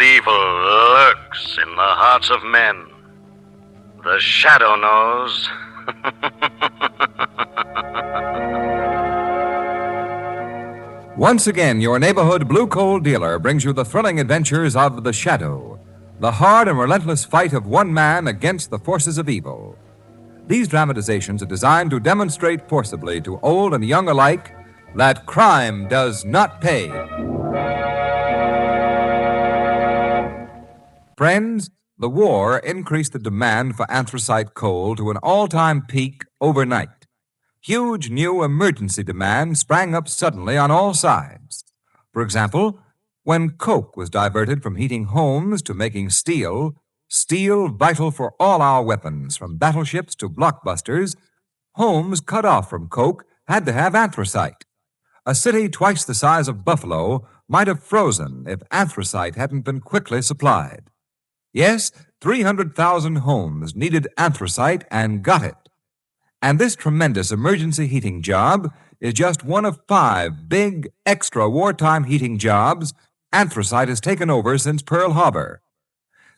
What evil lurks in the hearts of men? The shadow knows. Once again, your neighborhood blue coal dealer brings you the thrilling adventures of The Shadow, the hard and relentless fight of one man against the forces of evil. These dramatizations are designed to demonstrate forcibly to old and young alike that crime does not pay. Friends, the war increased the demand for anthracite coal to an all-time peak overnight. Huge new emergency demand sprang up suddenly on all sides. For example, when coke was diverted from heating homes to making steel vital for all our weapons, from battleships to blockbusters, homes cut off from coke had to have anthracite. A city twice the size of Buffalo might have frozen if anthracite hadn't been quickly supplied. Yes, 300,000 homes needed anthracite and got it. And this tremendous emergency heating job is just one of 5 big, extra wartime heating jobs anthracite has taken over since Pearl Harbor.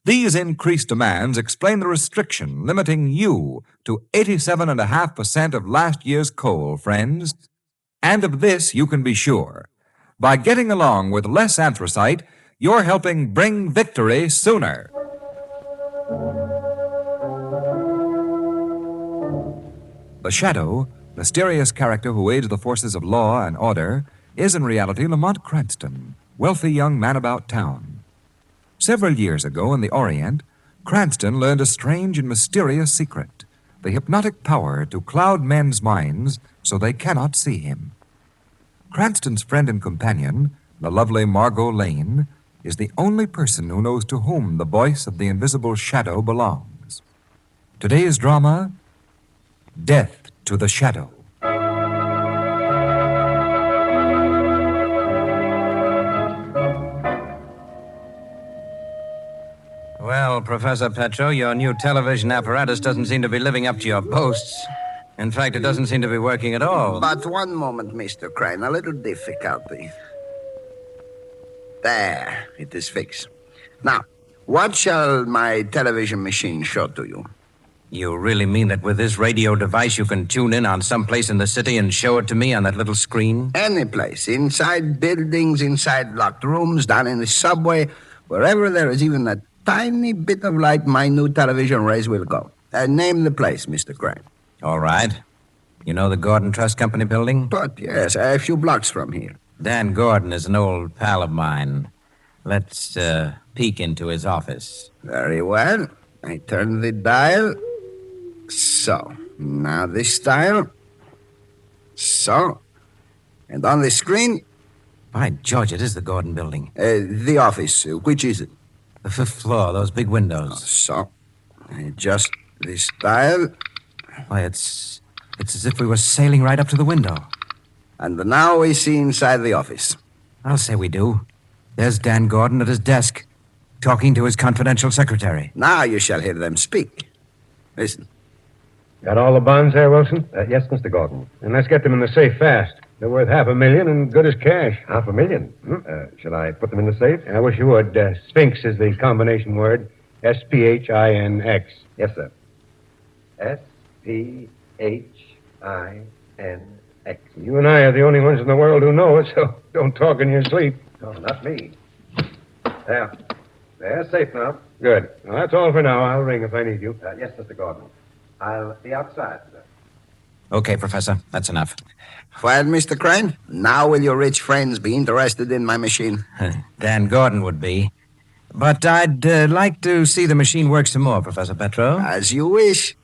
These increased demands explain the restriction limiting you to 87.5% of last year's coal, friends. And of this you can be sure. By getting along with less anthracite, you're helping bring victory sooner. The Shadow, mysterious character who aids the forces of law and order, is in reality Lamont Cranston, wealthy young man about town. Several years ago in the Orient, Cranston learned a strange and mysterious secret, the hypnotic power to cloud men's minds so they cannot see him. Cranston's friend and companion, the lovely Margot Lane, is the only person who knows to whom the voice of the invisible Shadow belongs. Today's drama, Death to the Shadow. Well, Professor Petro, your new television apparatus doesn't seem to be living up to your boasts. In fact, it doesn't seem to be working at all. But one moment, Mr. Crane, a little difficulty. There, it is fixed. Now, what shall my television machine show to you? You really mean that with this radio device you can tune in on some place in the city and show it to me on that little screen? Any place. Inside buildings, inside locked rooms, down in the subway, wherever there is even a tiny bit of light, my new television rays will go. Name the place, Mr. Crane. All right. You know the Gordon Trust Company building? But yes, a few blocks from here. Dan Gordon is an old pal of mine. Let's peek into his office. Very well. I turn the dial. So, now this dial. So. And on the screen. By George, it is the Gordon building. The office. Which is it? The 5th floor, those big windows. So. I adjust this dial. Why, it's as if we were sailing right up to the window. And now we see inside the office. I'll say we do. There's Dan Gordon at his desk, talking to his confidential secretary. Now you shall hear them speak. Listen. Got all the bonds there, Wilson? Yes, Mr. Gordon. And let's get them in the safe fast. They're worth $500,000 and good as cash. $500,000? Shall I put them in the safe? I wish you would. Sphinx is the combination word. S-P-H-I-N-X. Yes, sir. S-P-H-I-N-X. You and I are the only ones in the world who know it, so don't talk in your sleep. No, not me. There. They're safe now. Good. Well, that's all for now. I'll ring if I need you. Yes, Mr. Gordon. I'll be outside, sir. Okay, Professor. That's enough. Well, Mr. Crane, now will your rich friends be interested in my machine? Dan Gordon would be. But I'd like to see the machine work some more, Professor Petro. As you wish.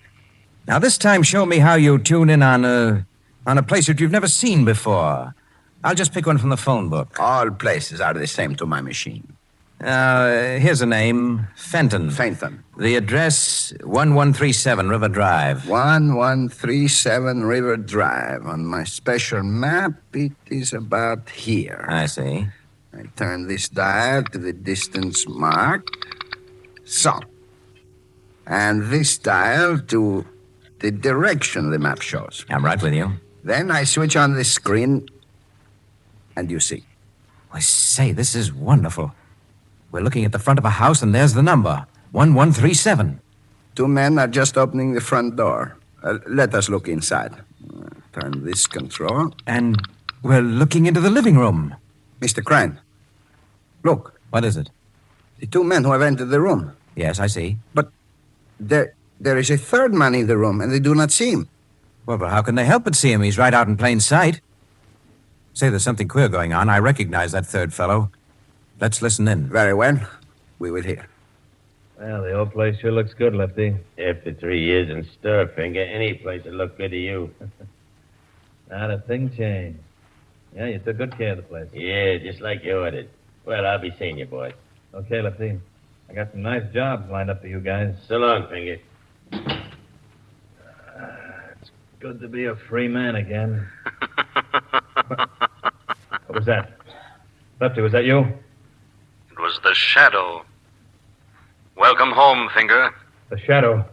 Now, this time, show me how you tune in on a place that you've never seen before. I'll just pick one from the phone book. All places are the same to my machine. Here's a name, Fenton. Fenton. The address, 1137 River Drive. 1137 River Drive. On my special map, it is about here. I see. I turn this dial to the distance marked. So. And this dial to the direction the map shows. I'm right with you. Then I switch on the screen, and you see. I say, this is wonderful. We're looking at the front of a house, and there's the number 1137. 2 men are just opening the front door. Let us look inside. Turn this control. And we're looking into the living room. Mr. Crane, look. What is it? The 2 men who have entered the room. Yes, I see. But there is a third man in the room, and they do not see him. Well, but how can they help but see him? He's right out in plain sight. Say, there's something queer going on. I recognize that third fellow. Let's listen in. Very well. We will hear. Well, the old place sure looks good, Lefty. After 3 years in stir, Finger, any place will look good to you. Not a thing changed. Yeah, you took good care of the place. Yeah, just like you ordered. Well, I'll be seeing you, boys. Okay, Lefty. I got some nice jobs lined up for you guys. So long, Finger. It's good to be a free man again. What was that? Lefty, was that you? It was the shadow. Welcome home, Finger. The shadow.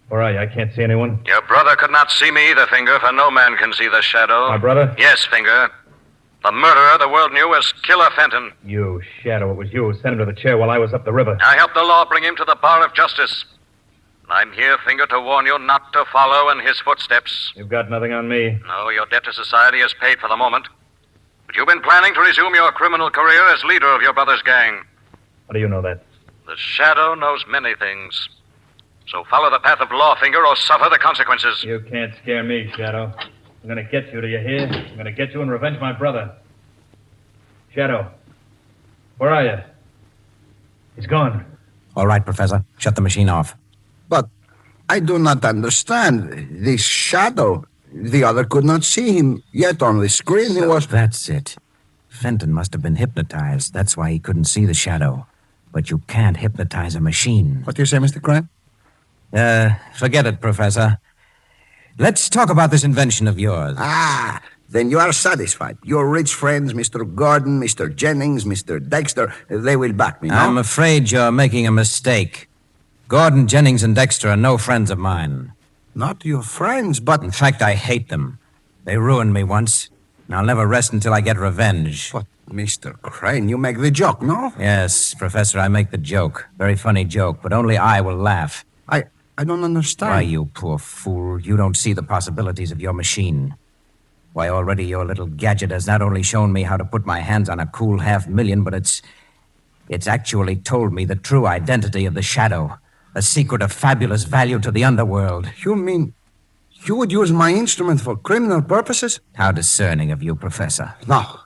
Where are you? I can't see anyone. Your brother could not see me either, Finger, for no man can see the shadow. My brother? Yes, Finger. The murderer the world knew as Killer Fenton. You, Shadow. It was you who sent him to the chair while I was up the river. I helped the law bring him to the bar of justice. I'm here, Finger, to warn you not to follow in his footsteps. You've got nothing on me. No, your debt to society is paid for the moment. But you've been planning to resume your criminal career as leader of your brother's gang. How do you know that? The shadow knows many things. So follow the path of law, Finger, or suffer the consequences. You can't scare me, Shadow. I'm going to get you, do you hear? I'm going to get you and revenge my brother. Shadow, where are you? He's gone. All right, Professor. Shut the machine off. But I do not understand. This shadow, the other could not see him, yet on the screen he was... That's it. Fenton must have been hypnotized. That's why he couldn't see the shadow. But you can't hypnotize a machine. What do you say, Mr. Crane? Forget it, Professor. Let's talk about this invention of yours. Ah, then you are satisfied. Your rich friends, Mr. Gordon, Mr. Jennings, Mr. Dexter, they will back me, no? I'm afraid you're making a mistake. Gordon, Jennings, and Dexter are no friends of mine. Not your friends, but... In fact, I hate them. They ruined me once, and I'll never rest until I get revenge. But, Mr. Crane, you make the joke, no? Yes, Professor, I make the joke. Very funny joke, but only I will laugh. I don't understand. Why, you poor fool, you don't see the possibilities of your machine. Why, already your little gadget has not only shown me how to put my hands on a cool $500,000, but it's actually told me the true identity of the shadow, a secret of fabulous value to the underworld. You mean you would use my instrument for criminal purposes? How discerning of you, Professor. No,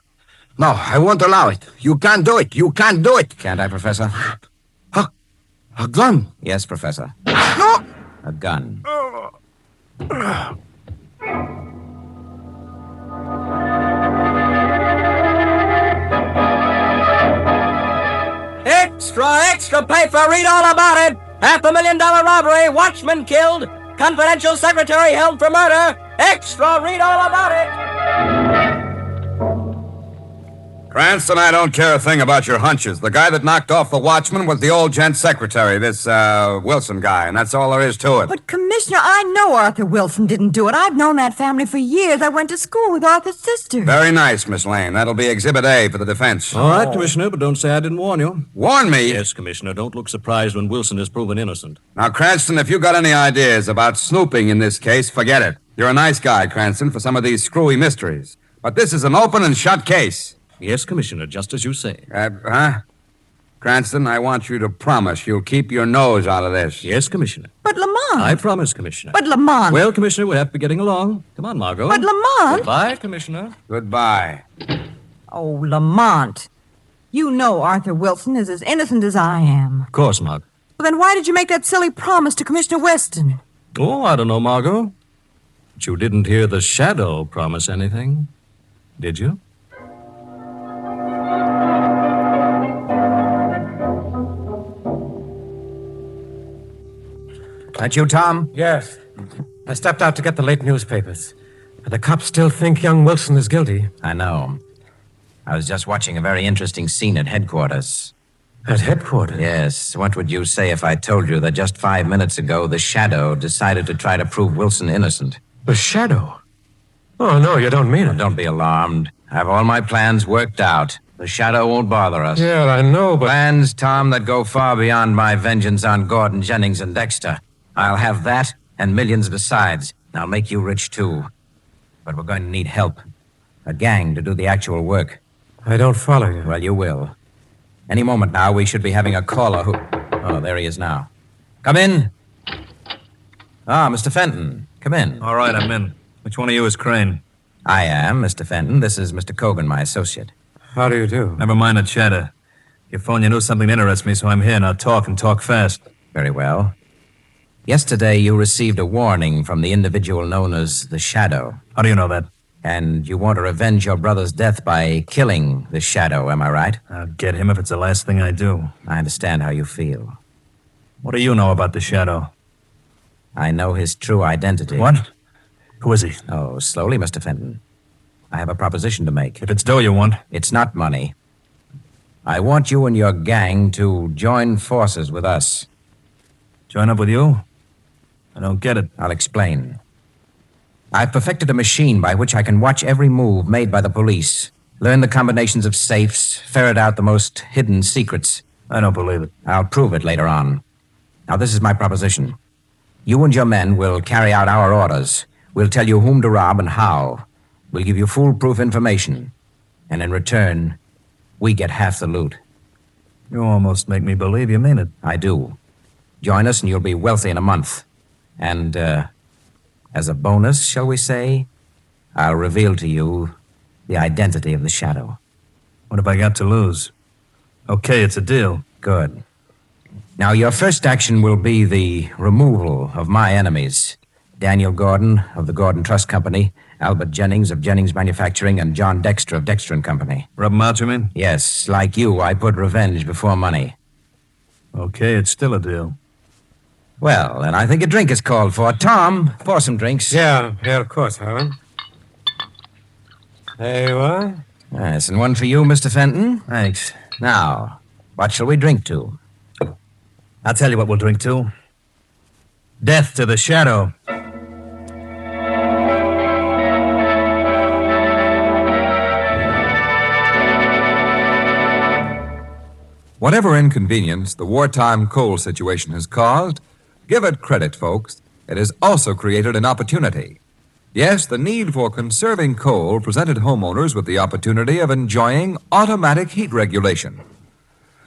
I won't allow it. You can't do it. You can't do it. Can't I, Professor? A gun? Yes, Professor. No! A gun. Extra paper, read all about it. $500,000 robbery, watchman killed, confidential secretary held for murder. Extra, read all about it. Cranston, I don't care a thing about your hunches. The guy that knocked off the watchman was the old gent's secretary, this, Wilson guy, and that's all there is to it. But, Commissioner, I know Arthur Wilson didn't do it. I've known that family for years. I went to school with Arthur's sister. Very nice, Miss Lane. That'll be Exhibit A for the defense. All right, Commissioner, but don't say I didn't warn you. Warn me? Yes, Commissioner. Don't look surprised when Wilson is proven innocent. Now, Cranston, if you got any ideas about snooping in this case, forget it. You're a nice guy, Cranston, for some of these screwy mysteries. But this is an open and shut case. Yes, Commissioner, just as you say. Cranston, I want you to promise you'll keep your nose out of this. Yes, Commissioner. But Lamont. I promise, Commissioner. But Lamont. Well, Commissioner, we'll have to be getting along. Come on, Margot. But Lamont. Goodbye, Commissioner. Goodbye. Oh, Lamont. You know Arthur Wilson is as innocent as I am. Of course, Margot. Well, then why did you make that silly promise to Commissioner Weston? Oh, I don't know, Margot. But you didn't hear the shadow promise anything, did you? That you, Tom? Yes. I stepped out to get the late newspapers. But the cops still think young Wilson is guilty. I know. I was just watching a very interesting scene at headquarters. At headquarters? Yes. What would you say if I told you that just 5 minutes ago, the Shadow decided to try to prove Wilson innocent? The Shadow? Oh, no, you don't mean it. Don't be alarmed. I have all my plans worked out. The shadow won't bother us. Yeah, I know, but... Plans, Tom, that go far beyond my vengeance on Gordon, Jennings, and Dexter. I'll have that and millions besides. I'll make you rich, too. But we're going to need help. A gang to do the actual work. I don't follow you. Well, you will. Any moment now, we should be having a caller who... Oh, there he is now. Come in. Ah, Mr. Fenton. Come in. All right, I'm in. Which one of you is Crane? I am Mr. Fenton. This is Mr. Cogan, my associate. How do you do? Never mind the chatter. Your phone, you knew something interests me, so I'm here. Now talk and talk fast. Very well. Yesterday, you received a warning from the individual known as the Shadow. How do you know that? And you want to revenge your brother's death by killing the Shadow, am I right? I'll get him if it's the last thing I do. I understand how you feel. What do you know about the Shadow? I know his true identity. What? Who is he? Oh, slowly, Mr. Fenton. I have a proposition to make. If it's dough you want. It's not money. I want you and your gang to join forces with us. Join up with you? I don't get it. I'll explain. I've perfected a machine by which I can watch every move made by the police, learn the combinations of safes, ferret out the most hidden secrets. I don't believe it. I'll prove it later on. Now, this is my proposition. You and your men will carry out our orders. We'll tell you whom to rob and how. We'll give you foolproof information. And in return, we get half the loot. You almost make me believe you mean it. I do. Join us and you'll be wealthy in a month. And, as a bonus, shall we say, I'll reveal to you the identity of the Shadow. What have I got to lose? Okay, it's a deal. Good. Now, your first action will be the removal of my enemies. Daniel Gordon of the Gordon Trust Company, Albert Jennings of Jennings Manufacturing, and John Dexter of Dexter and Company. Rub 'em out, you mean? Yes, like you, I put revenge before money. Okay, it's still a deal. Well, then I think a drink is called for. Tom, pour some drinks. Yeah, of course, Howard. There you are. Yes, and one for you, Mr. Fenton. Thanks. Now, what shall we drink to? I'll tell you what we'll drink to. Death to the Shadow. Whatever inconvenience the wartime coal situation has caused, give it credit, folks. It has also created an opportunity. Yes, the need for conserving coal presented homeowners with the opportunity of enjoying automatic heat regulation.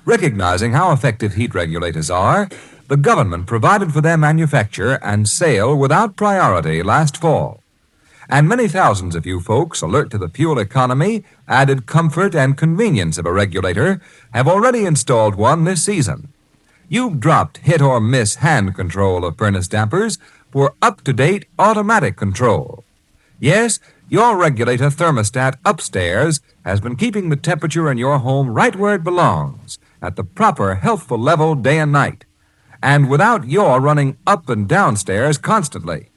Recognizing how effective heat regulators are, the government provided for their manufacture and sale without priority last fall. And many thousands of you folks, alert to the fuel economy, added comfort, and convenience of a regulator, have already installed one this season. You've dropped hit or miss hand control of furnace dampers for up-to-date automatic control. Yes, your regulator thermostat upstairs has been keeping the temperature in your home right where it belongs, at the proper healthful level day and night, and without your running up and downstairs constantly.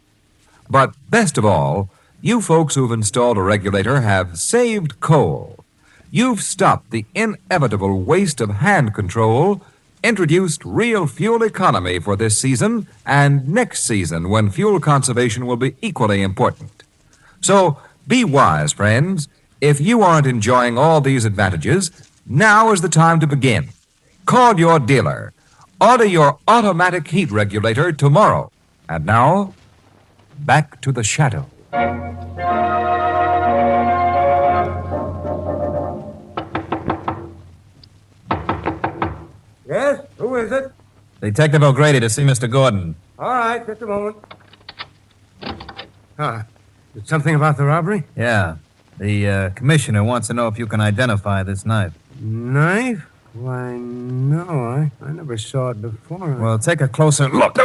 But best of all, you folks who've installed a regulator have saved coal. You've stopped the inevitable waste of hand control, introduced real fuel economy for this season and next season when fuel conservation will be equally important. So be wise, friends. If you aren't enjoying all these advantages, now is the time to begin. Call your dealer. Order your automatic heat regulator tomorrow. And now, back to the Shadow. Yes? Who is it? Detective O'Grady to see Mr. Gordon. All right, just a moment. It's something about the robbery? Yeah. The commissioner wants to know if you can identify this knife. Knife? Why, no, I never saw it before. Well, take a closer look.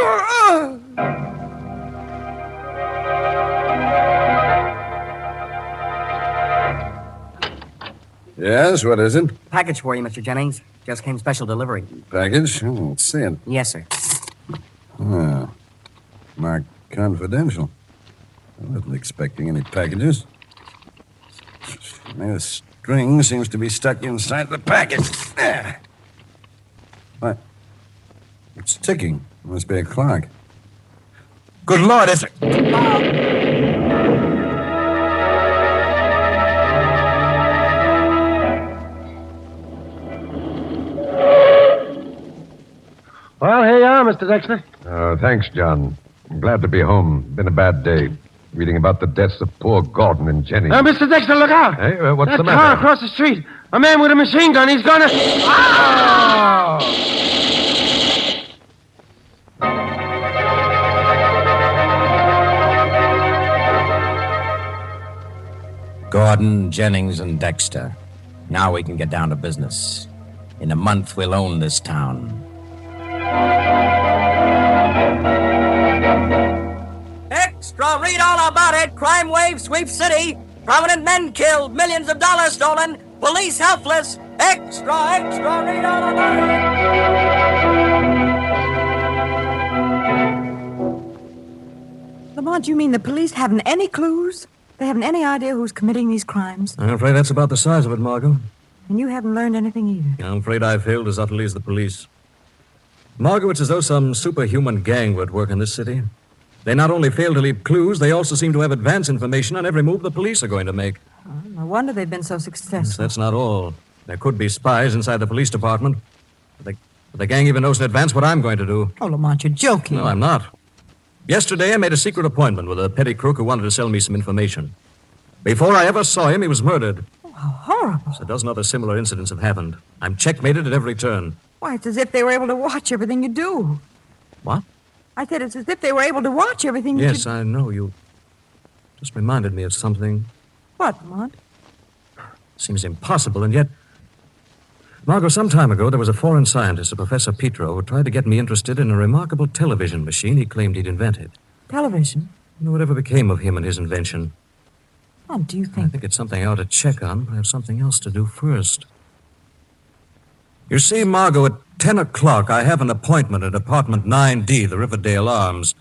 Yes, what is it? Package for you, Mr. Jennings. Just came special delivery. Package? Oh, let's see it. Yes, sir. Marked confidential. I wasn't expecting any packages. The string seems to be stuck inside the package. There. What? It's ticking. Must be a clock. Good Lord, is it? now, Mr. Dexter. Oh, thanks, John. I'm glad to be home. Been a bad day. Reading about the deaths of poor Gordon and Jenny. Mr. Dexter, look out. Hey, what's that the matter? car across the street. A man with a machine gun. He's gonna... Ah! Gordon, Jennings, and Dexter. Now we can get down to business. In a month, we'll own this town. Extra, read all about it. Crime wave sweeps city. Prominent men killed. Millions of dollars stolen. Police helpless. Extra, extra, read all about it. Lamont, you mean the police haven't any clues? They haven't any idea who's committing these crimes? I'm afraid that's about the size of it, Margot. And you haven't learned anything either? I'm afraid I failed as utterly as the police. Margot, it's as though some superhuman gang were at work in this city. They not only fail to leave clues, they also seem to have advance information on every move the police are going to make. Oh, no wonder they've been so successful. Yes, that's not all. There could be spies inside the police department. But the gang even knows in advance what I'm going to do. Oh, Lamont, you're joking. No, I'm not. Yesterday, I made a secret appointment with a petty crook who wanted to sell me some information. Before I ever saw him, he was murdered. Oh, how horrible. A dozen other similar incidents have happened. I'm checkmated at every turn. Why, it's as if they were able to watch everything you do. What? I said it's as if they were able to watch everything you Yes, I know. You just reminded me of something. What, Lamont? Seems impossible, and yet... Margot, some time ago, there was a foreign scientist, a Professor Petro, who tried to get me interested in a remarkable television machine he claimed he'd invented. Television? You know, whatever became of him and his invention? What do you think? I think it's something I ought to check on, but I have something else to do first. You see, Margot, at 10 o'clock, I have an appointment at apartment 9D, the Riverdale Arms.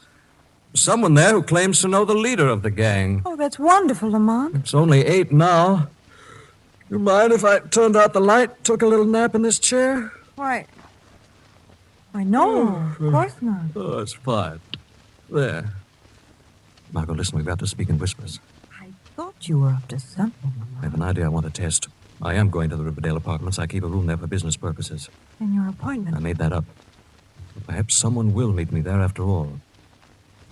Someone there who claims to know the leader of the gang. Oh, that's wonderful, Lamont. It's only 8 now. You mind if I turned out the light, took a little nap in this chair? Why, no, of course not. Oh, it's fine. There. Margot, listen, we've got to speak in whispers. I thought you were up to something, Lamont. I have an idea I want to test. I am going to the Riverdale apartments. I keep a room there for business purposes. And your appointment? I made that up. But perhaps someone will meet me there after all.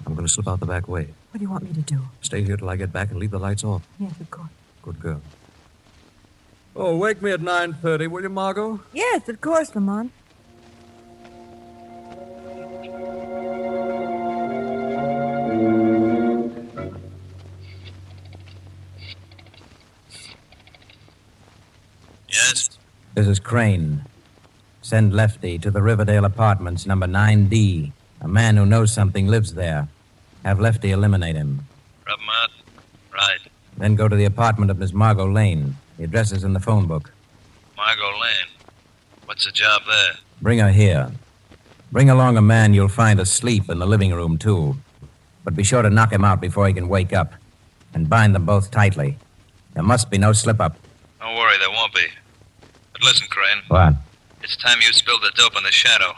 I'm going to slip out the back way. What do you want me to do? Stay here till I get back and leave the lights off. Yes, of course. Good girl. Oh, wake me at 9:30, will you, Margot? Yes, of course, Lamont. Yes? This is Crane. Send Lefty to the Riverdale Apartments, number 9D. A man who knows something lives there. Have Lefty eliminate him. Rub him out. Right. Then go to the apartment of Miss Margot Lane. The address is in the phone book. Margot Lane. What's the job there? Bring her here. Bring along a man you'll find asleep in the living room, too. But be sure to knock him out before he can wake up. And bind them both tightly. There must be no slip-up. Don't worry, there won't be. But listen, Crane. What? It's time you spilled the dope on the Shadow.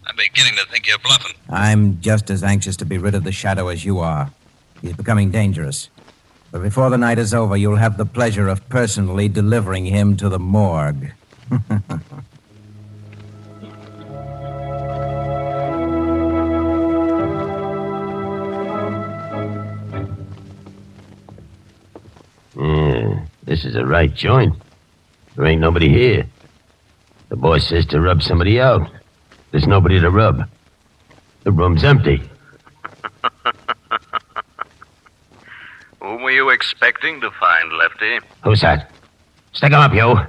I'm beginning to think you're bluffing. I'm just as anxious to be rid of the Shadow as you are. He's becoming dangerous. But before the night is over, you'll have the pleasure of personally delivering him to the morgue. Yeah, this is the right joint. There ain't nobody here. The boss says to rub somebody out. There's nobody to rub. The room's empty. Whom were you expecting to find, Lefty? Who's that? Stick 'em up, you.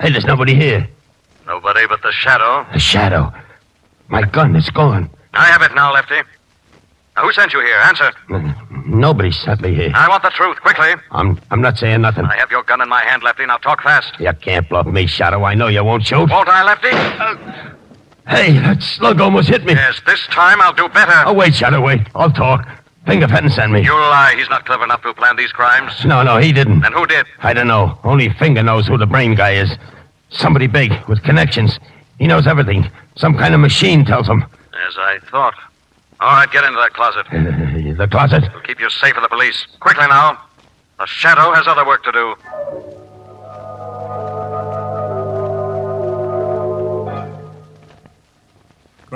Hey, there's nobody here. Nobody but the Shadow. The Shadow. My gun is gone. I have it now, Lefty. Now, who sent you here? Answer. Nobody sent me here. I want the truth, quickly. I'm not saying nothing. I have your gun in my hand, Lefty. Now talk fast. You can't bluff me, Shadow. I know you won't shoot. Won't I, Lefty? Hey, that slug almost hit me. Yes, this time I'll do better. Oh, wait, Shadow, wait. I'll talk. Finger Fenton sent me. You lie. He's not clever enough to plan these crimes. No, he didn't. Then who did? I don't know. Only Finger knows who the brain guy is. Somebody big, with connections. He knows everything. Some kind of machine tells him. As I thought. All right, get into that closet. The closet? We'll keep you safe from the police. Quickly now. The Shadow has other work to do.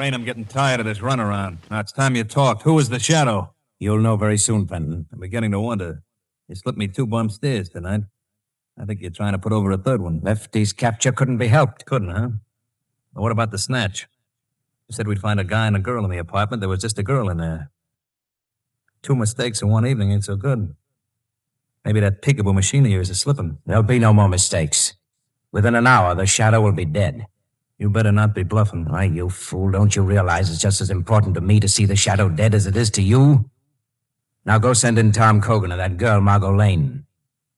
Crane, I'm getting tired of this runaround. Now it's time you talked. Who is the Shadow? You'll know very soon, Fenton. I'm beginning to wonder. You slipped me 2 bum stairs tonight. I think you're trying to put over a third one. Lefty's capture couldn't be helped. Couldn't, huh? Well, what about the snatch? You said we'd find a guy and a girl in the apartment. There was just a girl in there. 2 mistakes in one evening ain't so good. Maybe that peekaboo machine of yours is slipping. There'll be no more mistakes. Within an hour, the Shadow will be dead. You better not be bluffing. Why, you fool, don't you realize it's just as important to me to see the Shadow dead as it is to you? Now go send in Tom Cogan and that girl, Margot Lane.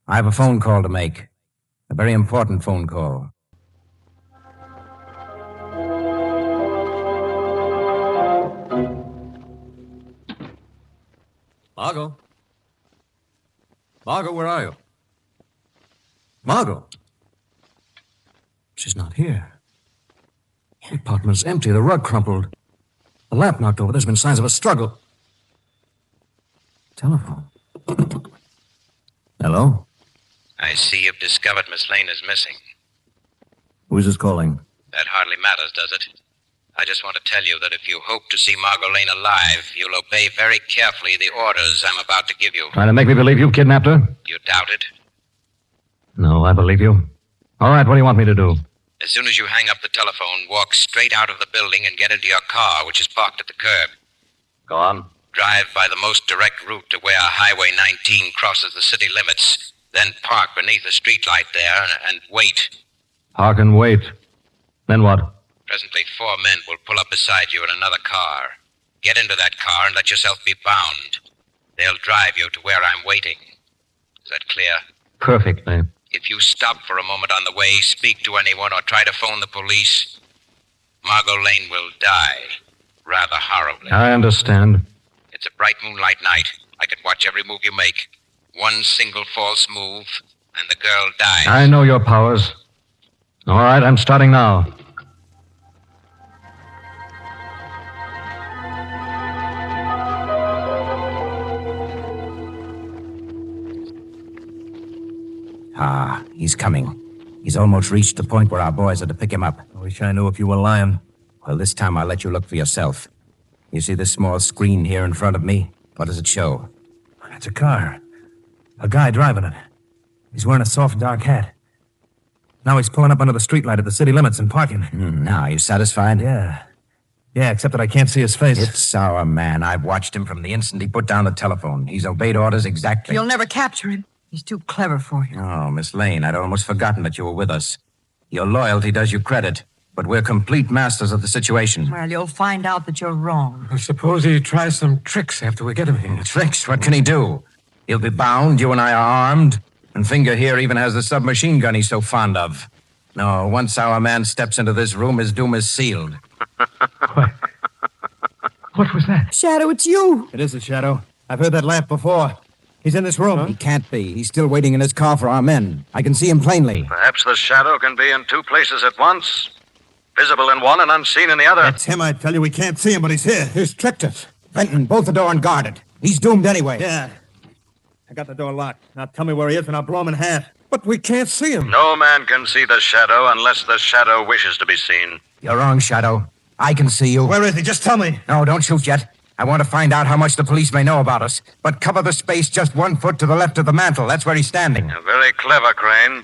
I have a phone call to make. A very important phone call. Margot? Margot, where are you? Margot? She's not here. The apartment's empty, the rug crumpled. The lamp knocked over. There's been signs of a struggle. Telephone. Hello? I see you've discovered Miss Lane is missing. Who's this calling? That hardly matters, does it? I just want to tell you that if you hope to see Margot Lane alive, you'll obey very carefully the orders I'm about to give you. Trying to make me believe you've kidnapped her? You doubt it? No, I believe you. All right, what do you want me to do? As soon as you hang up the telephone, walk straight out of the building and get into your car, which is parked at the curb. Go on. Drive by the most direct route to where Highway 19 crosses the city limits. Then park beneath a streetlight there and wait. Park and wait. Then what? Presently, 4 men will pull up beside you in another car. Get into that car and let yourself be bound. They'll drive you to where I'm waiting. Is that clear? Perfectly. If you stop for a moment on the way, speak to anyone, or try to phone the police, Margot Lane will die. Rather horribly. I understand. It's a bright moonlight night. I can watch every move you make. One single false move, and the girl dies. I know your powers. All right, I'm starting now. Ah, he's coming. He's almost reached the point where our boys are to pick him up. I wish I knew if you were lying. Well, this time I'll let you look for yourself. You see this small screen here in front of me? What does it show? It's a car. A guy driving it. He's wearing a soft, dark hat. Now he's pulling up under the streetlight at the city limits and parking. Now, you satisfied? Yeah. Yeah, except that I can't see his face. It's our man. I've watched him from the instant he put down the telephone. He's obeyed orders exactly. You'll never capture him. He's too clever for you. Oh, Miss Lane, I'd almost forgotten that you were with us. Your loyalty does you credit, but we're complete masters of the situation. Well, you'll find out that you're wrong. I suppose he tries some tricks after we get him here. Tricks? What can he do? He'll be bound, you and I are armed, and Finger here even has the submachine gun he's so fond of. No, once our man steps into this room, his doom is sealed. What was that? Shadow, it's you. It is a Shadow. I've heard that laugh before. He's in this room. He can't be. He's still waiting in his car for our men. I can see him plainly. Perhaps the Shadow can be in 2 places at once. Visible in one and unseen in the other. That's him, I tell you. We can't see him, but he's here. He's tricked us. Fenton, bolt the door and guard it. He's doomed anyway. Yeah. I got the door locked. Now tell me where he is and I'll blow him in half. But we can't see him. No man can see the Shadow unless the Shadow wishes to be seen. You're wrong, Shadow. I can see you. Where is he? Just tell me. No, don't shoot yet. I want to find out how much the police may know about us. But cover the space just 1 foot to the left of the mantel. That's where he's standing. Very clever, Crane.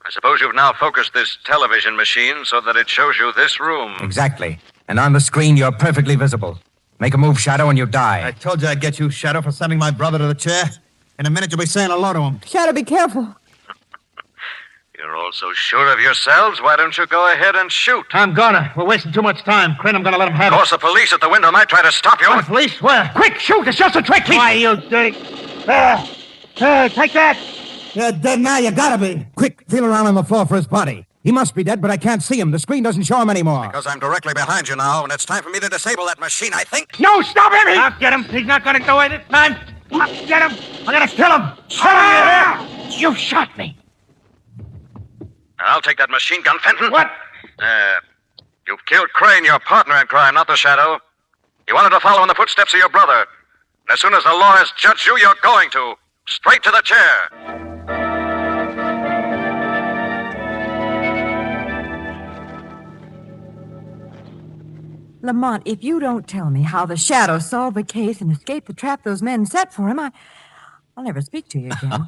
I suppose you've now focused this television machine so that it shows you this room. Exactly. And on the screen, you're perfectly visible. Make a move, Shadow, and you die. I told you I'd get you, Shadow, for sending my brother to the chair. In a minute, you'll be saying hello to him. Shadow, be careful. You're all so sure of yourselves. Why don't you go ahead and shoot? I'm gonna. We're wasting too much time. Crane, I'm gonna let him have Of course, the police at the window might try to stop you. What, police? Where? Quick, shoot! It's just a trick. Why, you dirty... take that! You're dead now. You gotta be. Quick, feel around on the floor for his body. He must be dead, but I can't see him. The screen doesn't show him anymore. Because I'm directly behind you now, and it's time for me to disable that machine, I think. No, stop him! I'll get him. He's not gonna do it this time. I'll get him. I'm gonna kill him. You shot me. I'll take that machine gun, Fenton. What? You've killed Crane, your partner in crime, not the Shadow. You wanted to follow in the footsteps of your brother. And as soon as the law has judged you, you're going to. Straight to the chair. Lamont, if you don't tell me how the Shadow solved the case and escaped the trap those men set for him, I'll never speak to you again.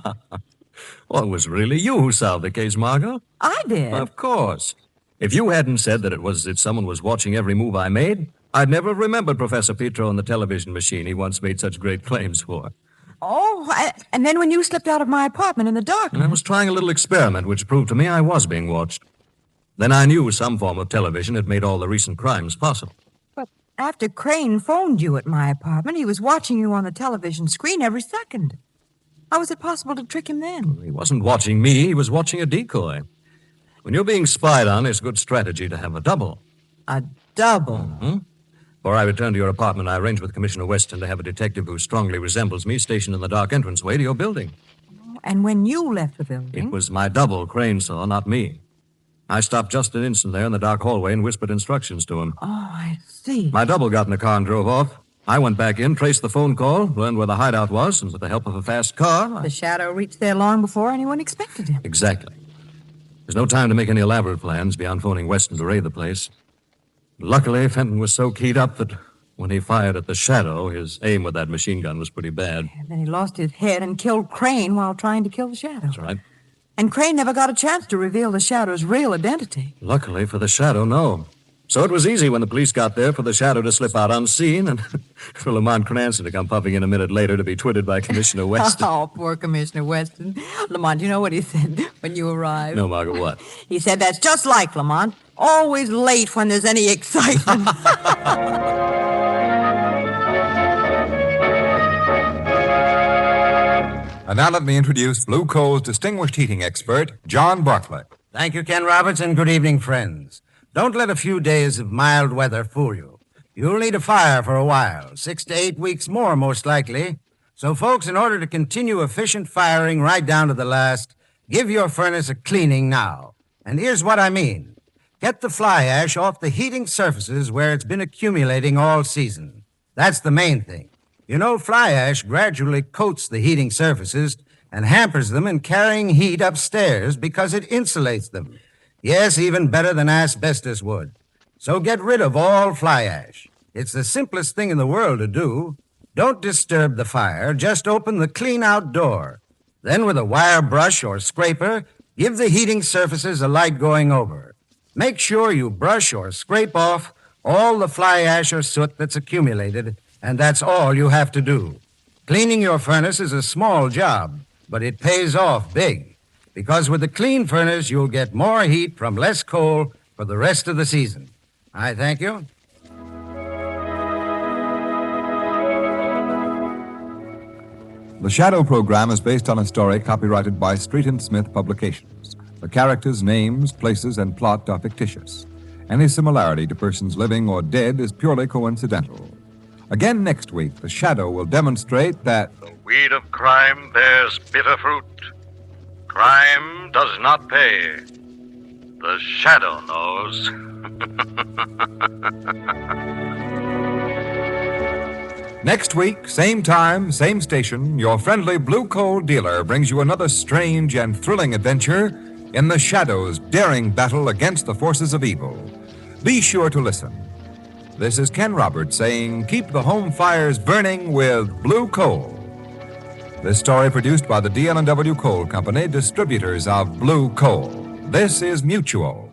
Well, it was really you who solved the case, Margot. I did. Of course. If you hadn't said that someone was watching every move I made, I'd never have remembered Professor Petro and the television machine he once made such great claims for. Oh, and then when you slipped out of my apartment in the dark. And I was trying a little experiment which proved to me I was being watched. Then I knew some form of television had made all the recent crimes possible. But after Crane phoned you at my apartment, he was watching you on the television screen every second. How was it possible to trick him then? He wasn't watching me, he was watching a decoy. When you're being spied on, it's good strategy to have a double. A double? Mm-hmm. Before I returned to your apartment, I arranged with Commissioner Weston to have a detective who strongly resembles me stationed in the dark entranceway to your building. And when you left the building? It was my double Crane saw, not me. I stopped just an instant there in the dark hallway and whispered instructions to him. Oh, I see. My double got in the car and drove off. I went back in, traced the phone call, learned where the hideout was, and with the help of a fast car... The Shadow reached there long before anyone expected him. Exactly. There's no time to make any elaborate plans beyond phoning Weston to raid the place. Luckily, Fenton was so keyed up that when he fired at the Shadow, his aim with that machine gun was pretty bad. And then he lost his head and killed Crane while trying to kill the Shadow. That's right. And Crane never got a chance to reveal the Shadow's real identity. Luckily for the Shadow, no. So it was easy when the police got there for the Shadow to slip out unseen and for Lamont Cranston to come puffing in a minute later to be twitted by Commissioner Weston. Oh, poor Commissioner Weston. Lamont, you know what he said when you arrived? No, Margaret, what? He said that's just like Lamont. Always late when there's any excitement. And now let me introduce Blue Coal's distinguished heating expert, John Bartlett. Thank you, Ken Roberts, and good evening, friends. Don't let a few days of mild weather fool you. You'll need a fire for a while, 6 to 8 weeks more, most likely. So, folks, in order to continue efficient firing right down to the last, give your furnace a cleaning now. And here's what I mean. Get the fly ash off the heating surfaces where it's been accumulating all season. That's the main thing. You know, fly ash gradually coats the heating surfaces and hampers them in carrying heat upstairs because it insulates them. Yes, even better than asbestos would. So get rid of all fly ash. It's the simplest thing in the world to do. Don't disturb the fire, just open the clean-out door. Then with a wire brush or scraper, give the heating surfaces a light going over. Make sure you brush or scrape off all the fly ash or soot that's accumulated, and that's all you have to do. Cleaning your furnace is a small job, but it pays off big. Because with a clean furnace, you'll get more heat from less coal for the rest of the season. I thank you. The Shadow program is based on a story copyrighted by Street and Smith Publications. The characters, names, places, and plot are fictitious. Any similarity to persons living or dead is purely coincidental. Again next week, the Shadow will demonstrate that the weed of crime bears bitter fruit. Crime does not pay. The Shadow knows. Next week, same time, same station, your friendly Blue Coal dealer brings you another strange and thrilling adventure in the Shadow's daring battle against the forces of evil. Be sure to listen. This is Ken Roberts saying, keep the home fires burning with Blue Coal. This story produced by the DL&W Coal Company, distributors of Blue Coal. This is Mutual.